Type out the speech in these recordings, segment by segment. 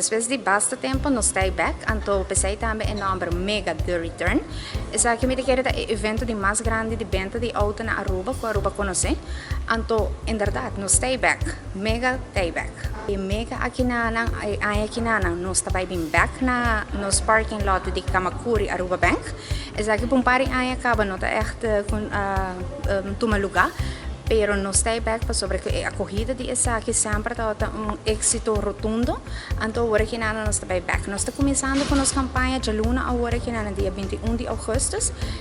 Después de basta tempo no stay back, anto pensei também em number mega the return. Essa aqui me quer o evento de mais grande de venda de auto na Aruba, que Aruba conhece. Anto, em verdade, no stay back, mega stay back. E mega aqui na nós está bem back na nos parking lot de Kamakuri Aruba Bank. Essa aqui pumpari aí acaba não tá echt toma lugar. Pero no stay back para sobre a corrida de essa aqui sempre está êxito rotundo, então agora que nós está bem back. Nós está começando com nossa campanha de luna agora que no dia 21 de agosto,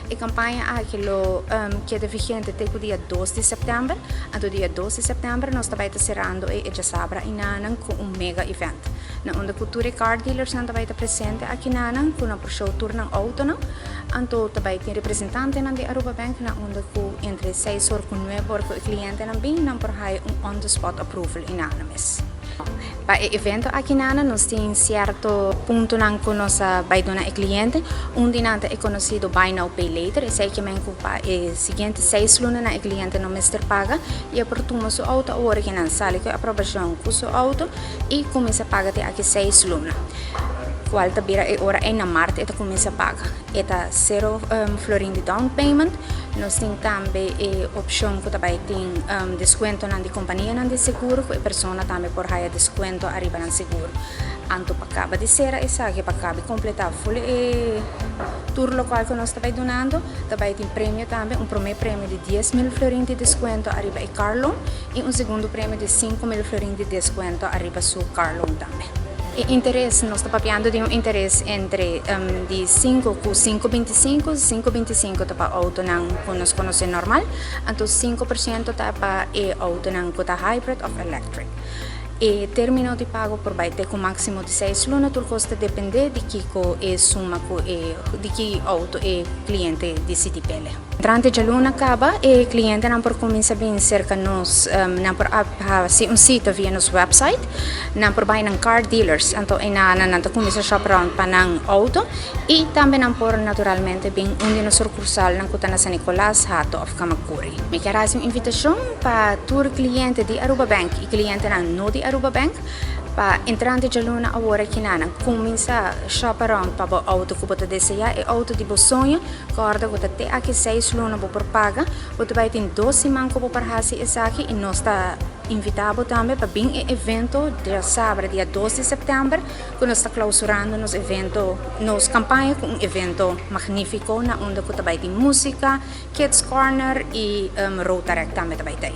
e campanha aquilo que é vigente até o dia 2 de setembro. Então dia 2 de setembro nós está bem cerrando e já sabra inanan com mega event. Na onde cultura car dealers não está bem presente aqui nanan com a show tour ng auto não. Então está bem tem representante na de Aruba Bank na onde com entre 6 horas com 9 horas o cliente não por aí on the spot approval inanames. Para o evento aqui nós temos certo ponto com nossa baidona e cliente, onde não é conhecido Buy Now Pay Later, e sei que o seguinte 6 lunas na cliente não Mr. paga e apertuma o auto agora que não sale com a aprovação com o auto e começa a pagar até aqui 6 lunas. Qual tabira e ora é na março eta começa a pagar. Eta 0 florin de down payment. Nós temos também a opção que também tem desconto na de companhia na de seguro, que a pessoa também por aí desconto arriba no seguro. Anto para acaba de ser essa que para acaba completar full tour local que nós também donando, também tem prêmio também, primeiro prêmio de 10.000 florin de desconto arriba e car loan e segundo prêmio de 5.000 florin de desconto arriba su car loan também. E interesse, nós estamos papiando de interesse entre de 5 com 5,25, 5,25 está para auto que nós conhecemos normal, então 5% está para auto que está hybrid ou electric. E termino de pago por baite com máximo de 6 lunas, tudo custa depende de que suma de que auto e cliente decide pele. Durante a luna acaba e cliente não por começar bem cerca nos não por um sítio via nos website, não por bem car dealers, então não começa a shop around para auto e também não por naturalmente bem onde no sucursal não custa na San Nicolás Hato of Kamakuri. Me quero fazer uma invitação para tour cliente de Aruba Bank e cliente não de Aruba Bank para entrar de luna agora que nana começa a shop around para o auto que você deseja e auto de sonho corda que até aqui 6 luna por paga você vai ter 12 manco para fazer isso aqui e nós está invitado também para bem evento de sábado dia 12 de setembro que nós está clausurando nos evento nos campanha com evento magnífico na onde que vai ter música kids corner e Rotaract também vai ter